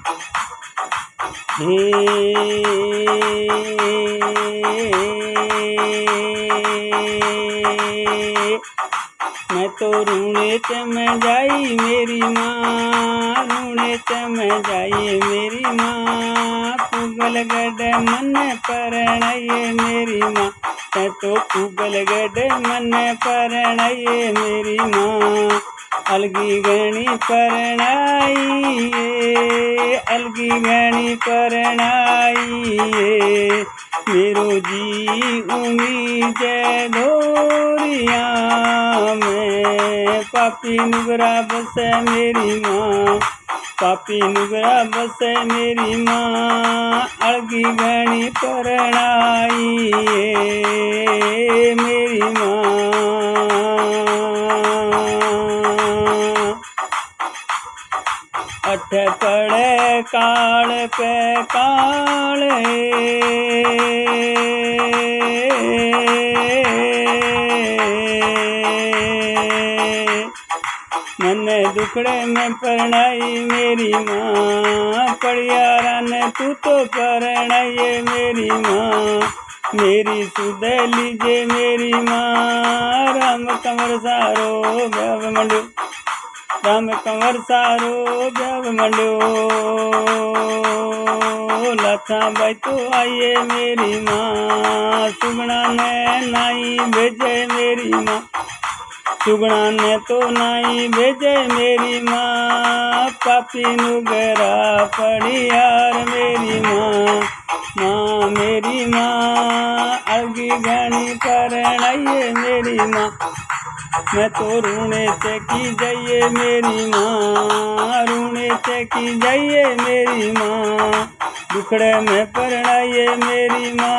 हे मैं तो रूणे चम जाई मेरी माँ, रूणे चम जाई मेरी माँ, पुगल गड मन परणाये मेरी माँ, तै तो पुगल गड मन परणाये मेरी माँ। अलगी गणी परणाई अलगी गणी परणाई मेरो जी उम्मीद धोरिया में, पापी नुगरा बस मेरी माँ, पापी नुगरा बस मेरी माँ, अलगी गणी परणाई मेरी माँ। अठ पड़े काल पे काल मन दुखड़े में परणाई मेरी माँ, पड़ियारा ने तू तो परणाई मेरी माँ, मेरी सुध लीजे मेरी माँ। राम कंवर सारो ब्याव मंडो, राम कंवर सारो ब्याव मंडो, लाथा बाई तो आइए मेरी माँ, सुगना ने नाई भेजे मेरी माँ, सुगना ने तो नाई भेजे मेरी माँ, पापी नुगरा पड़ियार मेरी माँ, माँ मेरी माँ, अलगी गणी परणाइए मेरी माँ, मैं तो रूणे चकी जाइए मेरी माँ, रूणे चकी जाइए मेरी माँ, दुखड़े में परणाइए मेरी माँ।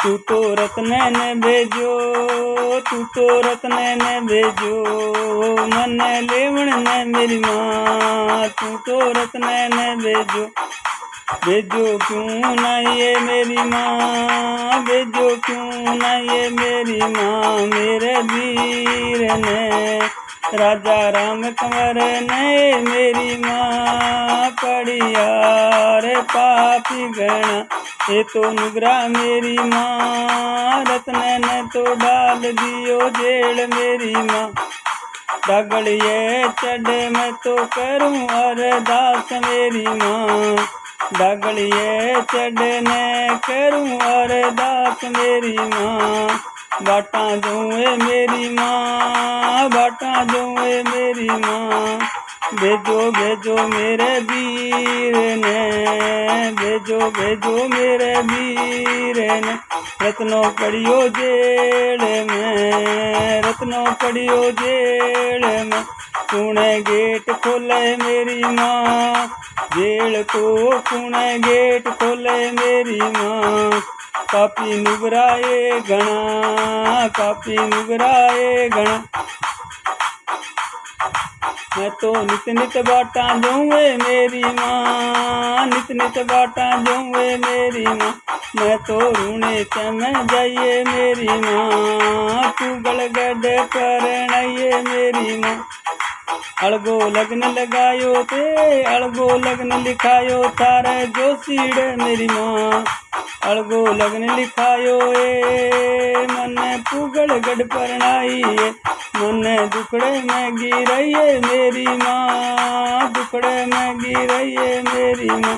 तू तो रत्न ने भेजो, तू तो रत्न ने भेजो, मन लेवण ने मेरी माँ, तू तो रत्न ने भेजो, भेजो क्यों ना ये मेरी माँ, भेजो क्यों ना ये मेरी माँ, मेरे वीर ने राजा राम कंवर ने मेरी माँ, पड़ियार पापी गणा ये तो नुगरा मेरी माँ, रत्न ने तो डाल दियो जेल मेरी माँ, डागलिए चढ़े मैं तो करूँ अरदास मेरी माँ, डागलिए चढ़ने करूँ अरदास मेरी माँ, बाटा दूँ मेरी माँ, बाटा दूँ मेरी माँ, भेजो भेजो मेरे वीर ने, भेजो भेजो मेरे वीर ने, रत्नों पड़ियो जेल में, रत्नों पड़ियो जेल में, पुणे गेट खोले मेरी माँ, जेल को पुणे गेट खोले मेरी माँ, पापी नुगराए गणा, पापी नुगराए गणा, मैं तो नित नित बाटा जाऊँ मेरी माँ, नित नित बाटा जाऊँ मेरी माँ, मैं तो रूणे चम जाइए मेरी माँ, तू गलगड परणाइए मेरी माँ, अलगो लग्न लगायो ते अलगो लग्न लिखायो थारे जोशीड़े मेरी माँ, अलगो लग्न लिखायो मन पुगल गढ़ परणाई मन दुखड़े में गिरइए मेरी माँ, दुखड़े में गिरइए मेरी माँ,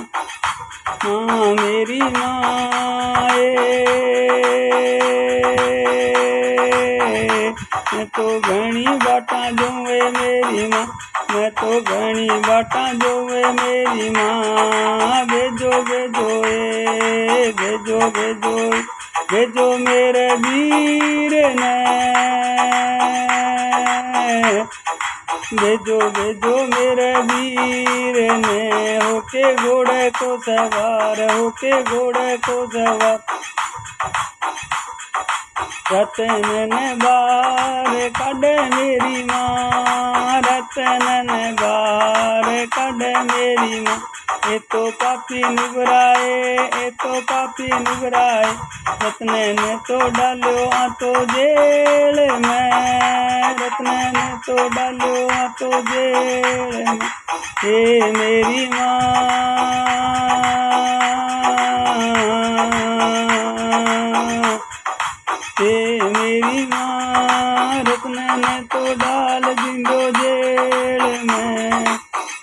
माँ मेरी माँ मैं तो घनी बाटा जोवे मेरी माँ, मैं तो घनी बाटा जोवे मेरी माँ, भेजो भेजो भेजो भेजो भेजो मेरे वीर ने, भेजो भेजो मेरे वीर ने, होके घोड़े को सवार, होके घोड़े को सवार, रतन ने बार काढ़े मेरी माँ, रतन ने बार काढ़े मेरी माँ, ये तो पापी नुगराए, ये तो पापी नुगराए, रतन ने तो डालो आ तो जेल में। रत्न ने तो डालो तो जेल में। हे मेरी माँ, हे मेरी माँ, रत्न ने तो डाल दिंदो जेल में।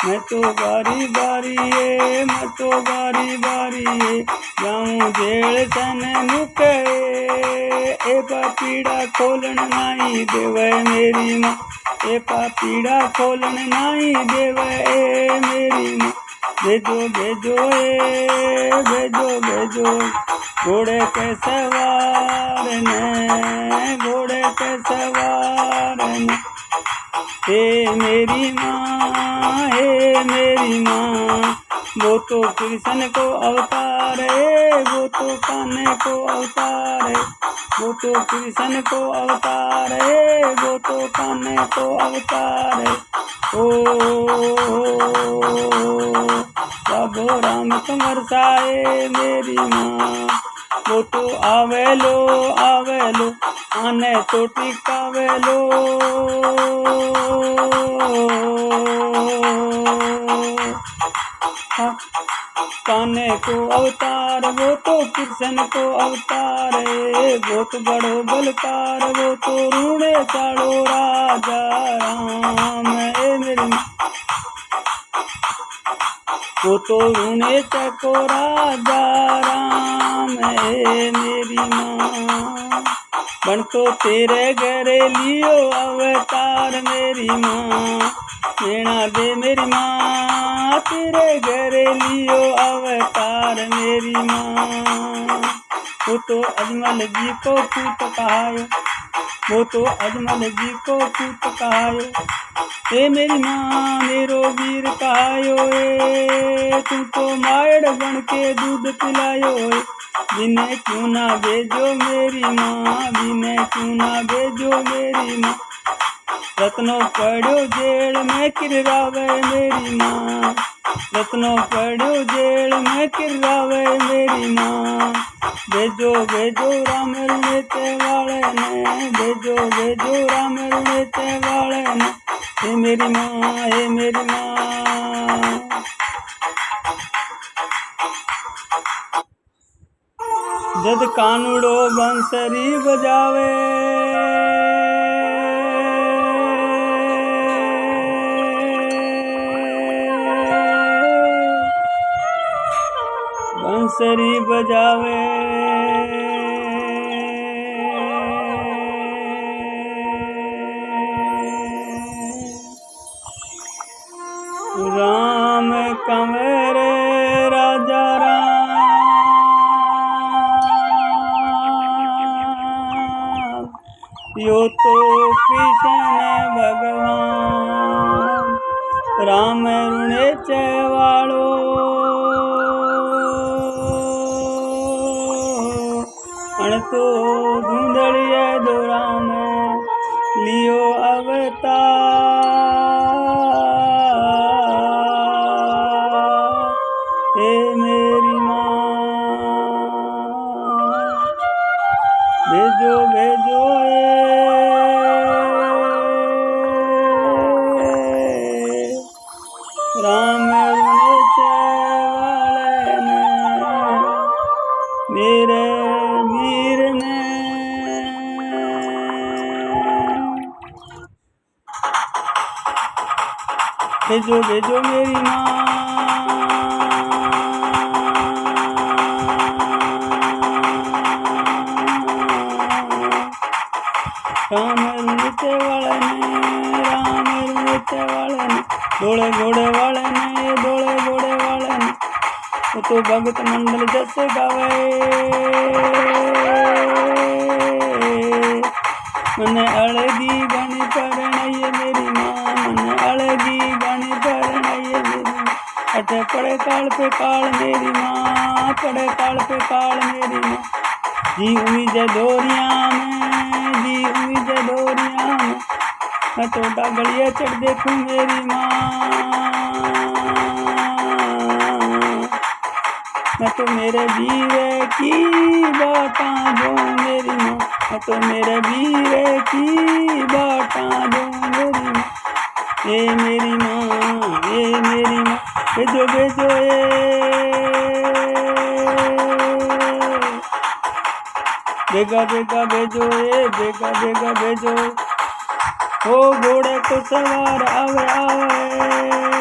मैं तो बारी बारी है, मैं तो बारी बारी है, जाऊं जेल सन मुके। ए पापीड़ा खोलन नाई देवे मेरी माँ, ए पापीड़ा खोलन नाई देवे मेरी माँ। भेजो भेजो भेजो भेजो, घोड़े के सवार ने, घोड़े के सवार ने। हे मेरी माँ, हे मेरी माँ, वो तो कृष्ण को अवतार है, वो तो कान्हे को अवतार है, वो तो कृष्ण को अवतार है, वो तो कान्हे को अवतार है। ओ बाबो राम कमर साए मेरी माँ, वो तो आवेलो आवेलो, आने तो टिकावेलो। कान्हे को अवतार, वो तो कृष्ण को अवतार है, बहुत बड़ो बलकार, वो तो रूणे चाड़ो राजा राम। ए मेरी माँ, वो तो रूणे चको राजा राम है मेरी माँ। बन तो तेरे घरे लियो अवतार मेरी माँ, मेणा दे मेरी माँ, तेरे घरे लियो अवतार मेरी माँ। वो तो अजमल जी को पूत कहायो, वो तो अजमल जी को पूत कहायो। ए मेरी माँ मेरो वीर कहायो, ए तू तो मायड़ बन के दूध पिलायो। बिने क्यों ना भेजो मेरी माँ, बिने क्यों ना भेजो मेरी माँ। रत्नो पड़ो जेल में किरावे मेरी माँ, रत्नो पड़ो जेल में किरावे मेरी माँ। भेजो भेजो राम रुणते वाले ने, भेजो भेजो राम रुणते वाले ने। हे मेरी माँ, हे मेरी माँ। जद कानूड़ो बंसरी बजावे, बंसरी बजावे, राम कंवर राजा राम, यो तो कृष्ण भगवान। राम रुणे चवाड़ो, अण तो धुंधड़िया दो राम लियो अवतार। हे मेरी माँ, भेजो भेजो राम रुणते वाले ने, मेरे वीर ने। भेजो भेजो मेरी माँ, राम रुणते वाले ने, राम रुणते वाले ने। धोले घोड़े वाले ने, धोले घोड़े वाले ने, वो तो भगत मंडल जैसे गावे। मने अड़गी गणी परनैये मेरी माँ, मने अड़गी गणी परनैये मेरी माँ। अठे पड़े काल पे काल मेरी माँ, पड़े काल पे काल मेरी माँ। जी उम्मीद डोरिया में, जी उम्मीद डोरिया में, मैं तो डागड़िया चढ़ देखूं मेरी माँ। मैं तो मेरे वीर की बात जो मेरी माँ। मैं तो मेरे वीर की बाटा दूं मेरी माँ, ए मेरी माँ, ए मेरी माँ, भेजो भेजो बेगा बेगा भेजो बेगा बेगा भेजो, ओ घोड़े को सवार आवे आवे।